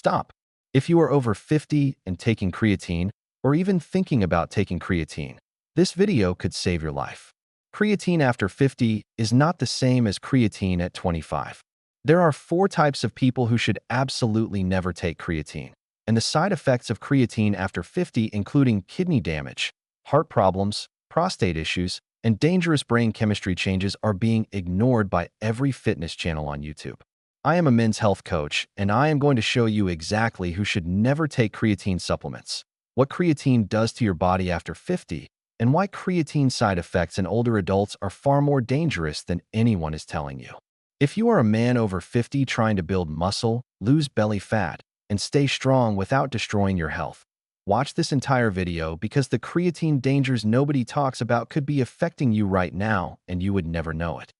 Stop. If you are over 50 and taking creatine, or even thinking about taking creatine, this video could save your life. Creatine after 50 is not the same as creatine at 25. There are 4 types of people who should absolutely never take creatine, and the side effects of creatine after 50 including kidney damage, heart problems, prostate issues, and dangerous brain chemistry changes are being ignored by every fitness channel on YouTube. I am a men's health coach, and I am going to show you exactly who should never take creatine supplements, what creatine does to your body after 50, and why creatine side effects in older adults are far more dangerous than anyone is telling you. If you are a man over 50 trying to build muscle, lose belly fat, and stay strong without destroying your health, watch this entire video because the creatine dangers nobody talks about could be affecting you right now and you would never know it.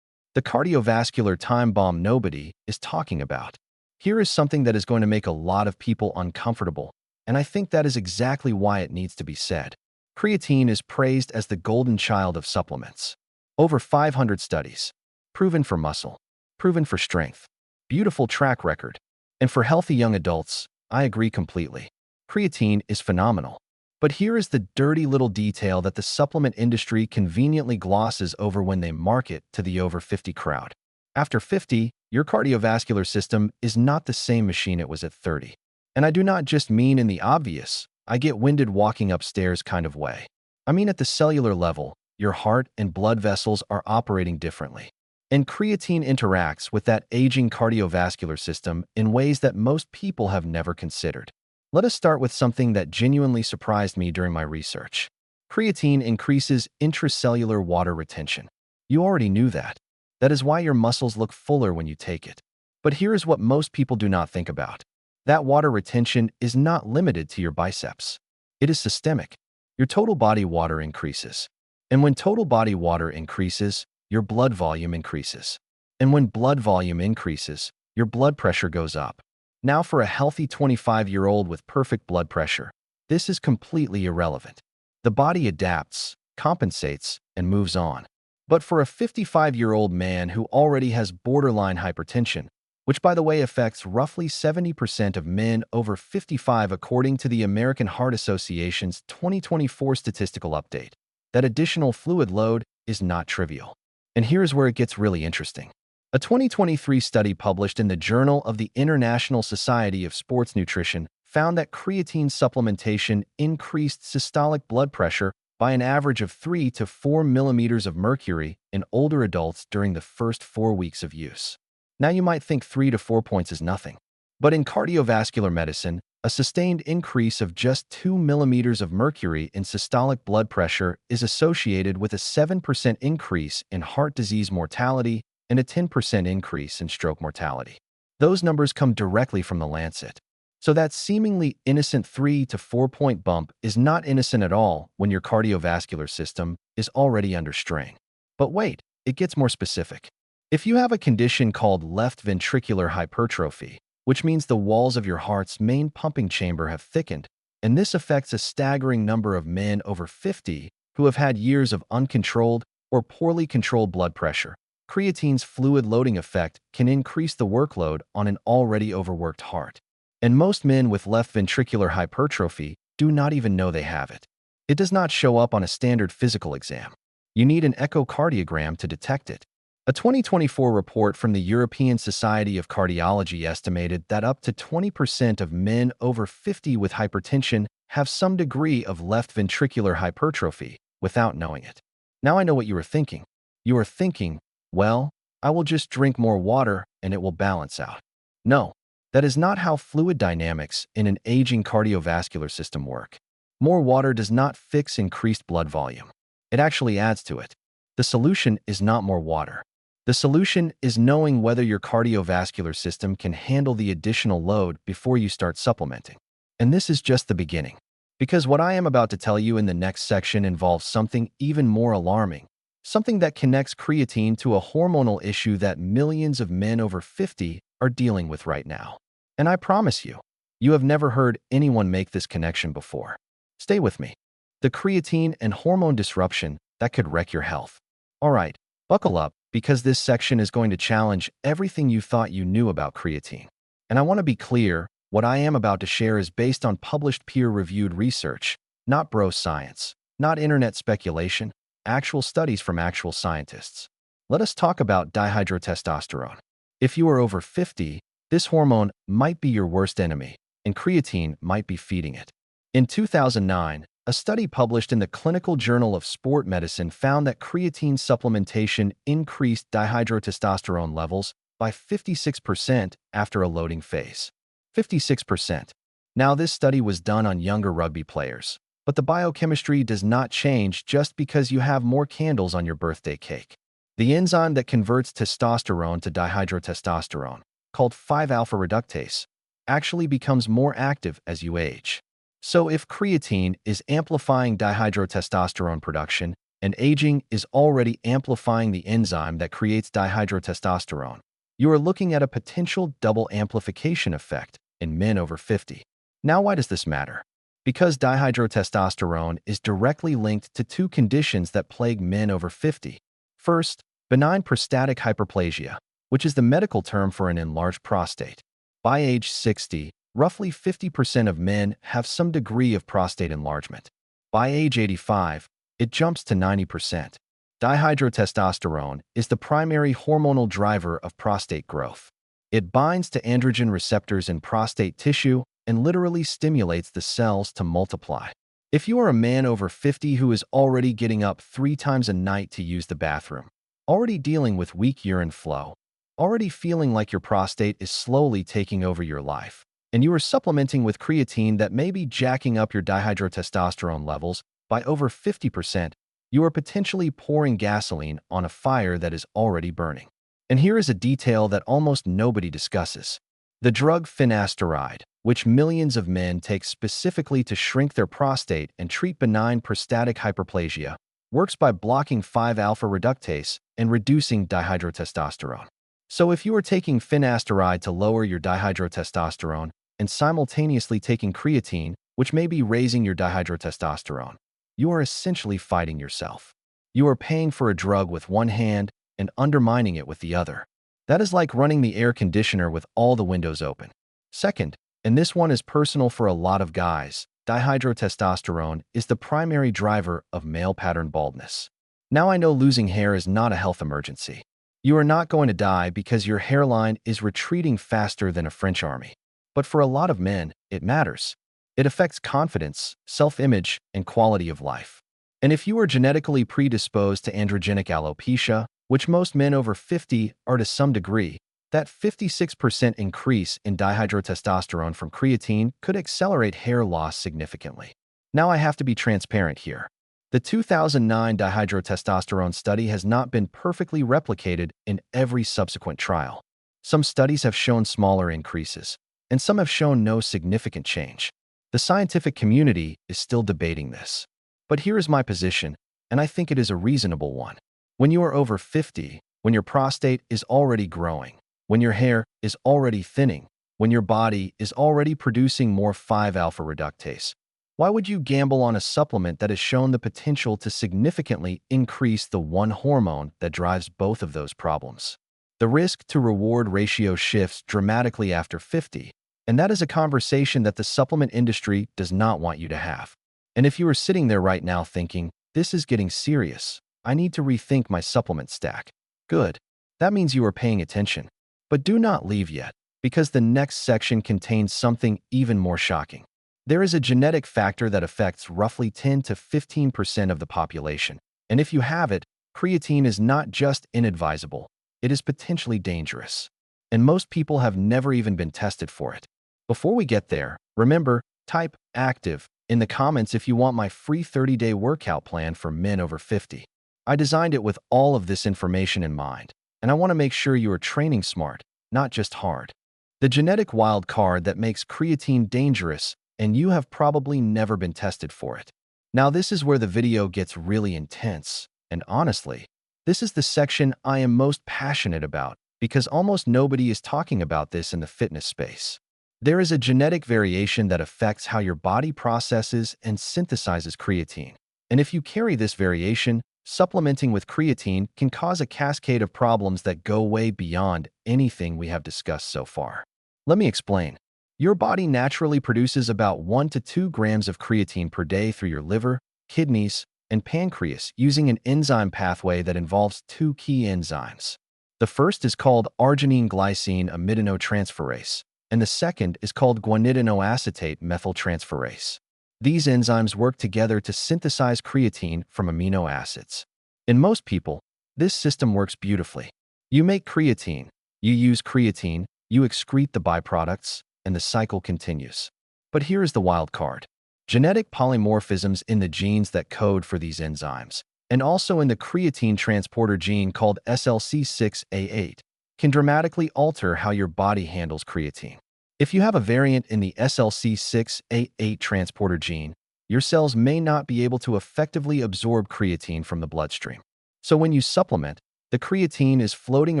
The cardiovascular time bomb nobody is talking about. Here is something that is going to make a lot of people uncomfortable, and I think that is exactly why it needs to be said. Creatine is praised as the golden child of supplements. Over 500 studies. Proven for muscle. Proven for strength. Beautiful track record. And for healthy young adults, I agree completely. Creatine is phenomenal. But here is the dirty little detail that the supplement industry conveniently glosses over when they market to the over 50 crowd. After 50, your cardiovascular system is not the same machine it was at 30. And I do not just mean in the obvious, I get winded walking upstairs kind of way. I mean at the cellular level, your heart and blood vessels are operating differently. And creatine interacts with that aging cardiovascular system in ways that most people have never considered. Let us start with something that genuinely surprised me during my research. Creatine increases intracellular water retention. You already knew that. That is why your muscles look fuller when you take it. But here is what most people do not think about. That water retention is not limited to your biceps. It is systemic. Your total body water increases. And when total body water increases, your blood volume increases. And when blood volume increases, your blood pressure goes up. Now for a healthy 25-year-old with perfect blood pressure, this is completely irrelevant. The body adapts, compensates, and moves on. But for a 55-year-old man who already has borderline hypertension, which by the way affects roughly 70% of men over 55 according to the American Heart Association's 2024 statistical update, that additional fluid load is not trivial. And here's where it gets really interesting. A 2023 study published in the Journal of the International Society of Sports Nutrition found that creatine supplementation increased systolic blood pressure by an average of 3 to 4 millimeters of mercury in older adults during the first 4 weeks of use. Now you might think 3 to 4 points is nothing. But in cardiovascular medicine, a sustained increase of just 2 millimeters of mercury in systolic blood pressure is associated with a 7% increase in heart disease mortality and a 10% increase in stroke mortality. Those numbers come directly from the Lancet. So that seemingly innocent 3 to 4 point bump is not innocent at all when your cardiovascular system is already under strain. But wait, it gets more specific. If you have a condition called left ventricular hypertrophy, which means the walls of your heart's main pumping chamber have thickened, and this affects a staggering number of men over 50 who have had years of uncontrolled or poorly controlled blood pressure, creatine's fluid loading effect can increase the workload on an already overworked heart. And most men with left ventricular hypertrophy do not even know they have it. It does not show up on a standard physical exam. You need an echocardiogram to detect it. A 2024 report from the European Society of Cardiology estimated that up to 20% of men over 50 with hypertension have some degree of left ventricular hypertrophy without knowing it. Now I know what you are thinking. You are thinking, well, I will just drink more water and it will balance out. No, that is not how fluid dynamics in an aging cardiovascular system work. More water does not fix increased blood volume. It actually adds to it. The solution is not more water. The solution is knowing whether your cardiovascular system can handle the additional load before you start supplementing. And this is just the beginning. Because what I am about to tell you in the next section involves something even more alarming. Something that connects creatine to a hormonal issue that millions of men over 50 are dealing with right now. And I promise you, you have never heard anyone make this connection before. Stay with me. The creatine and hormone disruption that could wreck your health. All right, buckle up because this section is going to challenge everything you thought you knew about creatine. And I want to be clear, What I am about to share is based on published peer-reviewed research, not bro science, not internet speculation, actual studies from actual scientists. Let us talk about dihydrotestosterone. If you are over 50, this hormone might be your worst enemy, and creatine might be feeding it. In 2009, a study published in the Clinical Journal of Sport Medicine found that creatine supplementation increased dihydrotestosterone levels by 56% after a loading phase. 56%. Now, this study was done on younger rugby players, but the biochemistry does not change just because you have more candles on your birthday cake. The enzyme that converts testosterone to dihydrotestosterone, called 5-alpha reductase, actually becomes more active as you age. So if creatine is amplifying dihydrotestosterone production and aging is already amplifying the enzyme that creates dihydrotestosterone, you are looking at a potential double amplification effect in men over 50. Now, why does this matter? Because dihydrotestosterone is directly linked to two conditions that plague men over 50. First, benign prostatic hyperplasia, which is the medical term for an enlarged prostate. By age 60, roughly 50% of men have some degree of prostate enlargement. By age 85, it jumps to 90%. Dihydrotestosterone is the primary hormonal driver of prostate growth. It binds to androgen receptors in prostate tissue and literally stimulates the cells to multiply. If you are a man over 50 who is already getting up 3 times a night to use the bathroom, already dealing with weak urine flow, already feeling like your prostate is slowly taking over your life, and you are supplementing with creatine that may be jacking up your dihydrotestosterone levels by over 50%, you are potentially pouring gasoline on a fire that is already burning. And here is a detail that almost nobody discusses. The drug finasteride, which millions of men take specifically to shrink their prostate and treat benign prostatic hyperplasia, works by blocking 5-alpha reductase and reducing dihydrotestosterone. So if you are taking finasteride to lower your dihydrotestosterone and simultaneously taking creatine, which may be raising your dihydrotestosterone, you are essentially fighting yourself. You are paying for a drug with one hand and undermining it with the other. That is like running the air conditioner with all the windows open. Second, and this one is personal for a lot of guys, dihydrotestosterone is the primary driver of male pattern baldness. Now I know losing hair is not a health emergency. You are not going to die because your hairline is retreating faster than a French army. But for a lot of men, it matters. It affects confidence, self-image, and quality of life. And if you are genetically predisposed to androgenic alopecia, which most men over 50 are to some degree, that 56% increase in dihydrotestosterone from creatine could accelerate hair loss significantly. Now I have to be transparent here. The 2009 dihydrotestosterone study has not been perfectly replicated in every subsequent trial. Some studies have shown smaller increases, and some have shown no significant change. The scientific community is still debating this. But here is my position, and I think it is a reasonable one. When you are over 50, when your prostate is already growing, when your hair is already thinning, when your body is already producing more 5-alpha reductase, why would you gamble on a supplement that has shown the potential to significantly increase the one hormone that drives both of those problems? The risk-to-reward ratio shifts dramatically after 50, and that is a conversation that the supplement industry does not want you to have. And if you are sitting there right now thinking, this is getting serious, I need to rethink my supplement stack. Good. That means you are paying attention. But do not leave yet, because the next section contains something even more shocking. There is a genetic factor that affects roughly 10 to 15% of the population. And if you have it, creatine is not just inadvisable, it is potentially dangerous. And most people have never even been tested for it. Before we get there, remember, type active in the comments if you want my free 30-day workout plan for men over 50. I designed it with all of this information in mind, and I want to make sure you are training smart, not just hard. The genetic wild card that makes creatine dangerous, and you have probably never been tested for it. Now this is where the video gets really intense, and honestly, this is the section I am most passionate about because almost nobody is talking about this in the fitness space. There is a genetic variation that affects how your body processes and synthesizes creatine. And if you carry this variation, supplementing with creatine can cause a cascade of problems that go way beyond anything we have discussed so far. Let me explain. Your body naturally produces about 1 to 2 grams of creatine per day through your liver, kidneys, and pancreas using an enzyme pathway that involves two key enzymes. The first is called arginine glycine amidinotransferase, and the second is called guanidinoacetate methyltransferase. These enzymes work together to synthesize creatine from amino acids. In most people, this system works beautifully. You make creatine, you use creatine, you excrete the byproducts, and the cycle continues. But here is the wild card. Genetic polymorphisms in the genes that code for these enzymes, and also in the creatine transporter gene called SLC6A8, can dramatically alter how your body handles creatine. If you have a variant in the SLC6A8 transporter gene, your cells may not be able to effectively absorb creatine from the bloodstream. So when you supplement, the creatine is floating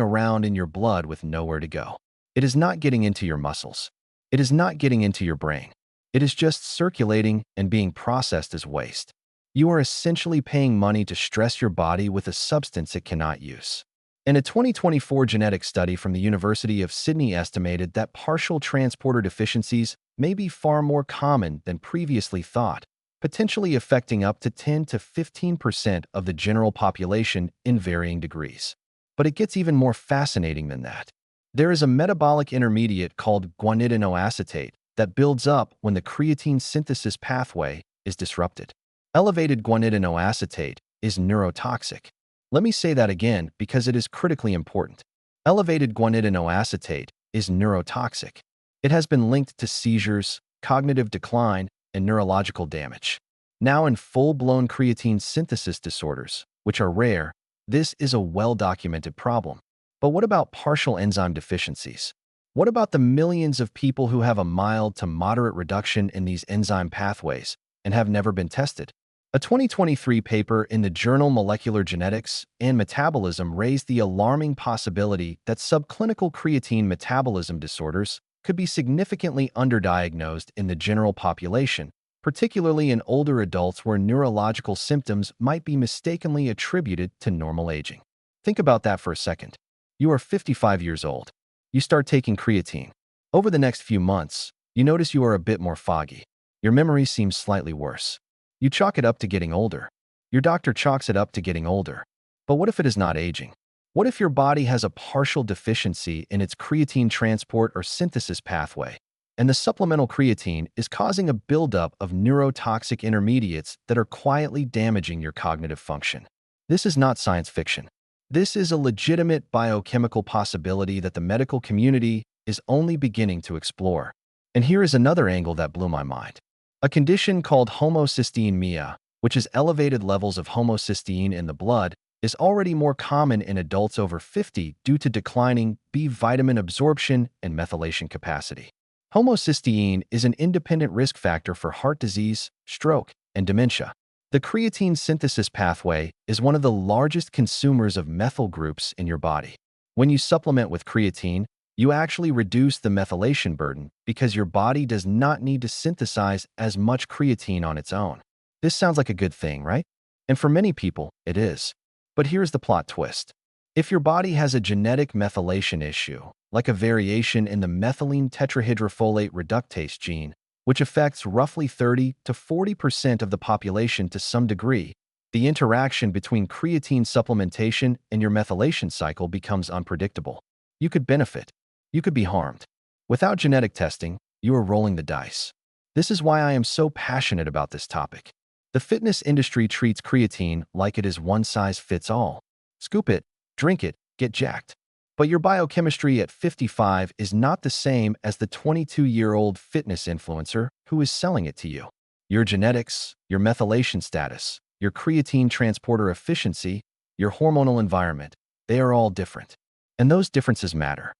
around in your blood with nowhere to go. It is not getting into your muscles. It is not getting into your brain. It is just circulating and being processed as waste. You are essentially paying money to stress your body with a substance it cannot use. And a 2024 genetic study from the University of Sydney estimated that partial transporter deficiencies may be far more common than previously thought, potentially affecting up to 10 to 15% of the general population in varying degrees. But it gets even more fascinating than that. There is a metabolic intermediate called guanidinoacetate that builds up when the creatine synthesis pathway is disrupted. Elevated guanidinoacetate is neurotoxic. Let me say that again because it is critically important. Elevated guanidinoacetate is neurotoxic. It has been linked to seizures, cognitive decline, and neurological damage. Now in full-blown creatine synthesis disorders, which are rare, this is a well-documented problem. But what about partial enzyme deficiencies? What about the millions of people who have a mild to moderate reduction in these enzyme pathways and have never been tested? A 2023 paper in the journal Molecular Genetics and Metabolism raised the alarming possibility that subclinical creatine metabolism disorders could be significantly underdiagnosed in the general population, particularly in older adults where neurological symptoms might be mistakenly attributed to normal aging. Think about that for a second. You are 55 years old. You start taking creatine. Over the next few months, you notice you are a bit more foggy. Your memory seems slightly worse. You chalk it up to getting older. Your doctor chalks it up to getting older. But what if it is not aging? What if your body has a partial deficiency in its creatine transport or synthesis pathway, and the supplemental creatine is causing a buildup of neurotoxic intermediates that are quietly damaging your cognitive function? This is not science fiction. This is a legitimate biochemical possibility that the medical community is only beginning to explore. And here is another angle that blew my mind. A condition called homocysteine, which is elevated levels of homocysteine in the blood, is already more common in adults over 50 due to declining B vitamin absorption and methylation capacity. Homocysteine is an independent risk factor for heart disease, stroke, and dementia. The creatine synthesis pathway is one of the largest consumers of methyl groups in your body. When you supplement with creatine, you actually reduce the methylation burden because your body does not need to synthesize as much creatine on its own. This sounds like a good thing, right? And for many people, it is. But here's the plot twist. If your body has a genetic methylation issue, like a variation in the methylene tetrahydrofolate reductase gene, which affects roughly 30 to 40% of the population to some degree, the interaction between creatine supplementation and your methylation cycle becomes unpredictable. You could benefit. You could be harmed. Without genetic testing, you are rolling the dice. This is why I am so passionate about this topic. The fitness industry treats creatine like it is one size fits all. Scoop it, drink it, get jacked. But your biochemistry at 55 is not the same as the 22-year-old fitness influencer who is selling it to you. Your genetics, your methylation status, your creatine transporter efficiency, your hormonal environment, they are all different. And those differences matter.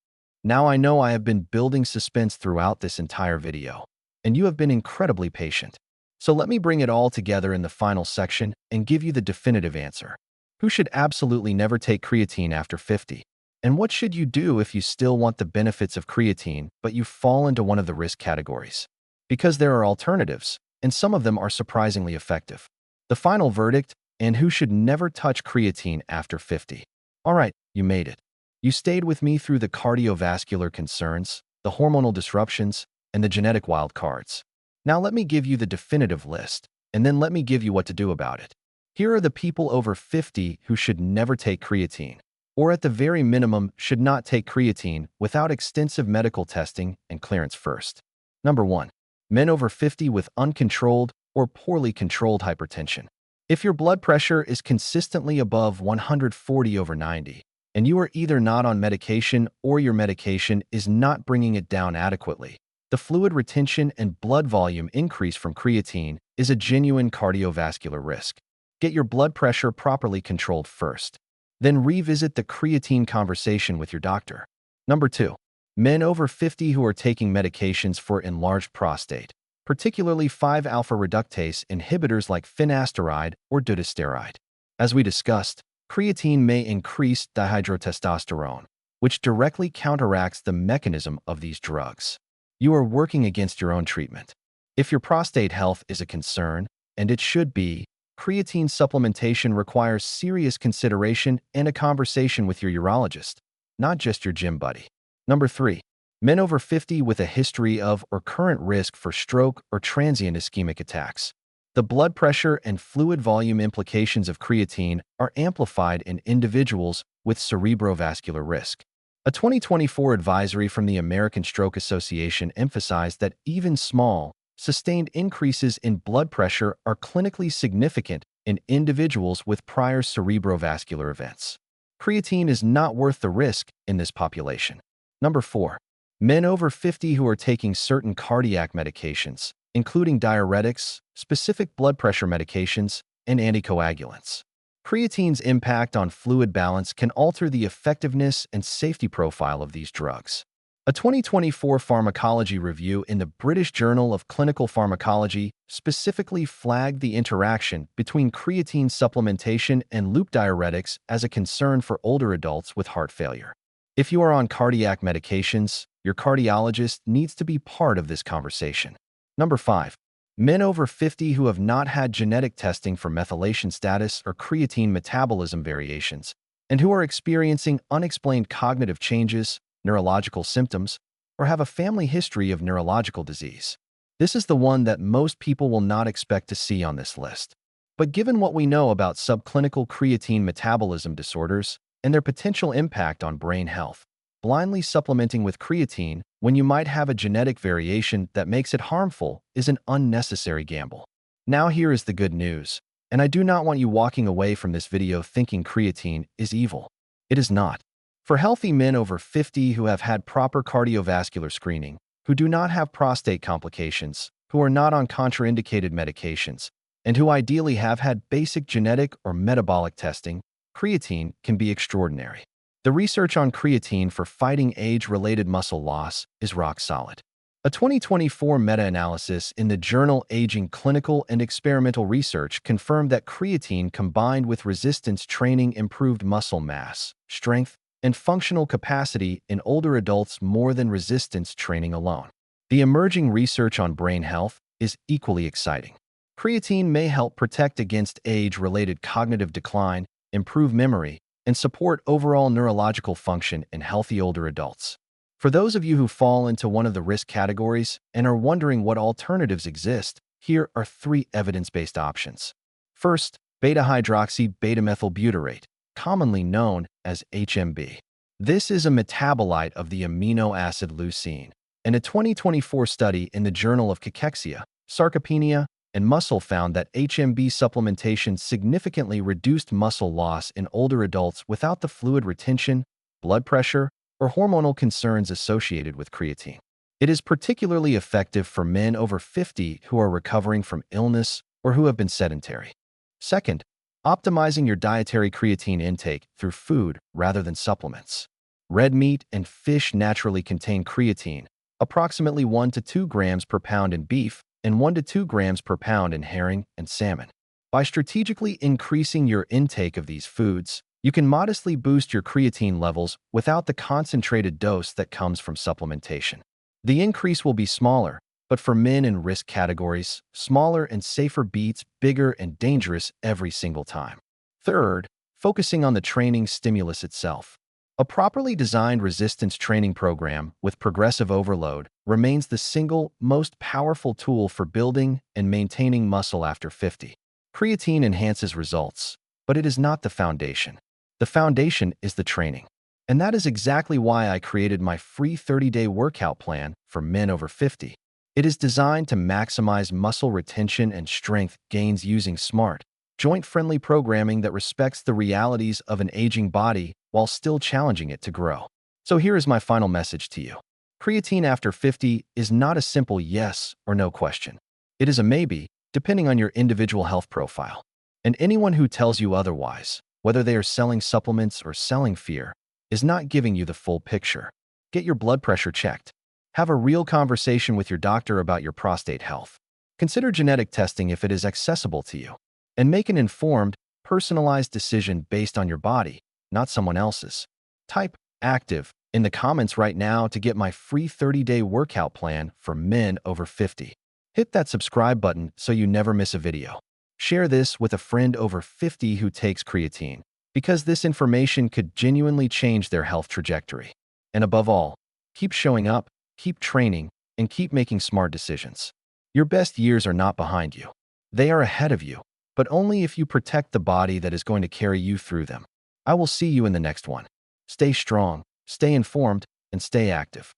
Now I know I have been building suspense throughout this entire video, and you have been incredibly patient. So let me bring it all together in the final section and give you the definitive answer. Who should absolutely never take creatine after 50? And what should you do if you still want the benefits of creatine, but you fall into one of the risk categories? Because there are alternatives, and some of them are surprisingly effective. The final verdict, and who should never touch creatine after 50? All right, you made it. You stayed with me through the cardiovascular concerns, the hormonal disruptions, and the genetic wild cards. Now let me give you the definitive list, and then let me give you what to do about it. Here are the people over 50 who should never take creatine, or at the very minimum should not take creatine without extensive medical testing and clearance first. Number 1. Men over 50 with uncontrolled or poorly controlled hypertension. If your blood pressure is consistently above 140/90, and you are either not on medication or your medication is not bringing it down adequately, the fluid retention and blood volume increase from creatine is a genuine cardiovascular risk. Get your blood pressure properly controlled first. Then revisit the creatine conversation with your doctor. Number 2. Men over 50 who are taking medications for enlarged prostate, particularly 5-alpha reductase inhibitors like finasteride or dutasteride. As we discussed, creatine may increase dihydrotestosterone, which directly counteracts the mechanism of these drugs. You are working against your own treatment. If your prostate health is a concern, and it should be, creatine supplementation requires serious consideration and a conversation with your urologist, not just your gym buddy. Number 3. Men over 50 with a history of or current risk for stroke or transient ischemic attacks. The blood pressure and fluid volume implications of creatine are amplified in individuals with cerebrovascular risk. A 2024 advisory from the American Stroke Association emphasized that even small, sustained increases in blood pressure are clinically significant in individuals with prior cerebrovascular events. Creatine is not worth the risk in this population. Number 4. Men over 50 who are taking certain cardiac medications, including diuretics, specific blood pressure medications, and anticoagulants. Creatine's impact on fluid balance can alter the effectiveness and safety profile of these drugs. A 2024 pharmacology review in the British Journal of Clinical Pharmacology specifically flagged the interaction between creatine supplementation and loop diuretics as a concern for older adults with heart failure. If you are on cardiac medications, your cardiologist needs to be part of this conversation. Number 5. Men over 50 who have not had genetic testing for methylation status or creatine metabolism variations, and who are experiencing unexplained cognitive changes, neurological symptoms, or have a family history of neurological disease. This is the one that most people will not expect to see on this list. But given what we know about subclinical creatine metabolism disorders and their potential impact on brain health, blindly supplementing with creatine when you might have a genetic variation that makes it harmful is an unnecessary gamble. Now here is the good news, and I do not want you walking away from this video thinking creatine is evil. It is not. For healthy men over 50 who have had proper cardiovascular screening, who do not have prostate complications, who are not on contraindicated medications, and who ideally have had basic genetic or metabolic testing, creatine can be extraordinary. The research on creatine for fighting age-related muscle loss is rock solid. A 2024 meta-analysis in the journal Aging Clinical and Experimental Research confirmed that creatine combined with resistance training improved muscle mass, strength, and functional capacity in older adults more than resistance training alone. The emerging research on brain health is equally exciting. Creatine may help protect against age-related cognitive decline, improve memory, and support overall neurological function in healthy older adults. For those of you who fall into one of the risk categories and are wondering what alternatives exist, here are 3 evidence-based options. First, beta-hydroxy-beta-methylbutyrate, commonly known as HMB. This is a metabolite of the amino acid leucine, and a 2024 study in the Journal of Cachexia, Sarcopenia, and Muscle found that HMB supplementation significantly reduced muscle loss in older adults without the fluid retention, blood pressure, or hormonal concerns associated with creatine. It is particularly effective for men over 50 who are recovering from illness or who have been sedentary. Second, optimizing your dietary creatine intake through food rather than supplements. Red meat and fish naturally contain creatine, approximately 1 to 2 grams per pound in beef, and 1 to 2 grams per pound in herring and salmon. By strategically increasing your intake of these foods, you can modestly boost your creatine levels without the concentrated dose that comes from supplementation. The increase will be smaller, but for men in risk categories, smaller and safer beats bigger and dangerous every single time. Third, focusing on the training stimulus itself. A properly designed resistance training program with progressive overload remains the single most powerful tool for building and maintaining muscle after 50. Creatine enhances results, but it is not the foundation. The foundation is the training. And that is exactly why I created my free 30-day workout plan for men over 50. It is designed to maximize muscle retention and strength gains using smart, joint-friendly programming that respects the realities of an aging body while still challenging it to grow. So here is my final message to you. Creatine after 50 is not a simple yes or no question. It is a maybe, depending on your individual health profile. And anyone who tells you otherwise, whether they are selling supplements or selling fear, is not giving you the full picture. Get your blood pressure checked. Have a real conversation with your doctor about your prostate health. Consider genetic testing if it is accessible to you. And make an informed, personalized decision based on your body, not someone else's. Type active in the comments right now to get my free 30-day workout plan for men over 50. Hit that subscribe button so you never miss a video. Share this with a friend over 50 who takes creatine, because this information could genuinely change their health trajectory. And above all, keep showing up, keep training, and keep making smart decisions. Your best years are not behind you. They are ahead of you, but only if you protect the body that is going to carry you through them. I will see you in the next one. Stay strong, stay informed, and stay active.